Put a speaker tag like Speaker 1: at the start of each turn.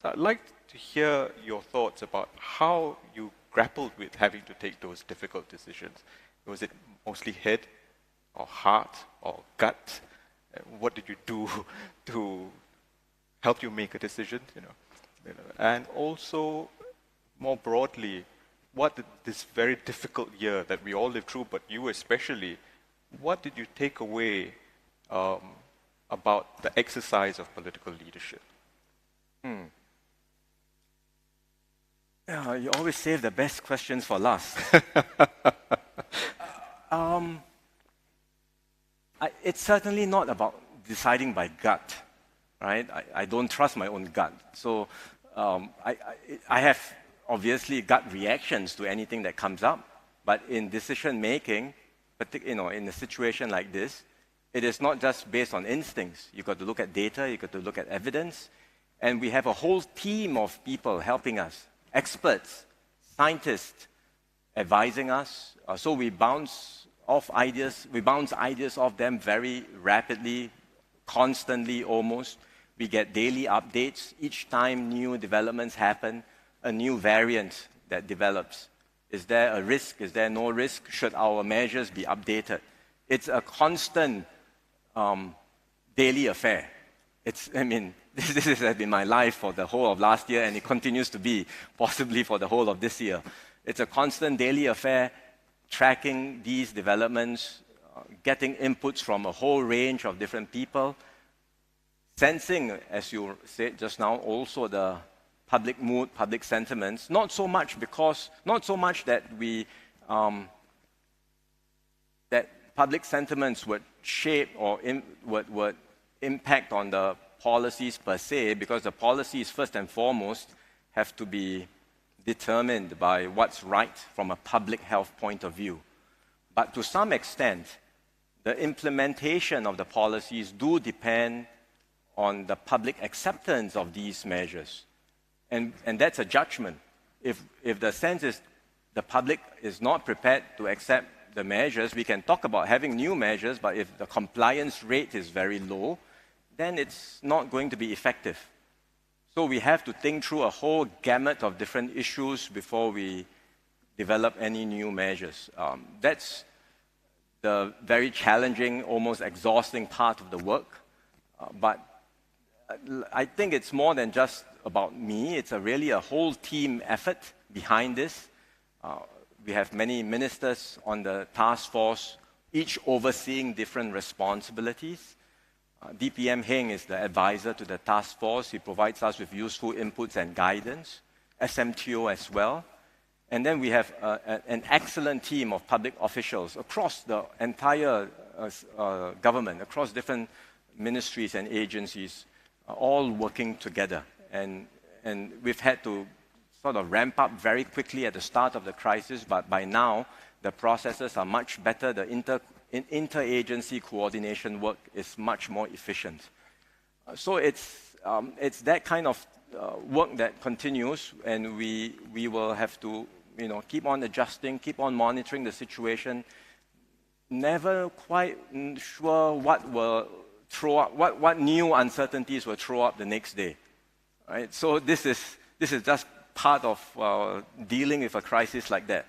Speaker 1: I'd like to hear your thoughts about how you grappled with having to take those difficult decisions. Was it mostly head or heart or gut? What did you do to help you make a decision? And also, more broadly, what did this very difficult year that we all lived through, but you especially, what did you take away about the exercise of political leadership?
Speaker 2: You always save the best questions for last. It's certainly not about deciding by gut, right? I don't trust my own gut. So I have obviously gut reactions to anything that comes up, but in decision making, in a situation like this, it is not just based on instincts. You've got to look at data, you've got to look at evidence, and we have a whole team of people helping us, experts, scientists, advising us. So we bounce ideas off them very rapidly, constantly almost. We get daily updates. Each time new developments happen, a new variant that develops. Is there a risk? Is there no risk? Should our measures be updated? It's a constant daily affair. This has been my life for the whole of last year, and it continues to be, possibly for the whole of this year. It's a constant daily affair, tracking these developments, getting inputs from a whole range of different people, sensing, as you said just now, also the public mood, public sentiments. Not so much that that public sentiments would shape or would impact on the policies per se, because the policies first and foremost have to be determined by what's right from a public health point of view. But to some extent, the implementation of the policies do depend on the public acceptance of these measures. And that's a judgment. If the sense is the public is not prepared to accept the measures, we can talk about having new measures, but if the compliance rate is very low, then it's not going to be effective. So we have to think through a whole gamut of different issues before we develop any new measures. That's the very challenging, almost exhausting part of the work. But I think it's more than just about me. It's really a whole team effort behind this. We have many ministers on the task force, each overseeing different responsibilities. DPM Heng is the advisor to the task force. He provides us with useful inputs and guidance. SMTO as well. And then we have an excellent team of public officials across the entire government, across different ministries and agencies, all working together. And we've had to sort of ramp up very quickly at the start of the crisis, but by now, the processes are much better. The interagency coordination work is much more efficient. So it's that kind of work that continues, and we will have to keep on adjusting, keep on monitoring the situation. Never quite sure what will throw up, what new uncertainties will throw up the next day. Right? So this is just part of dealing with a crisis like that.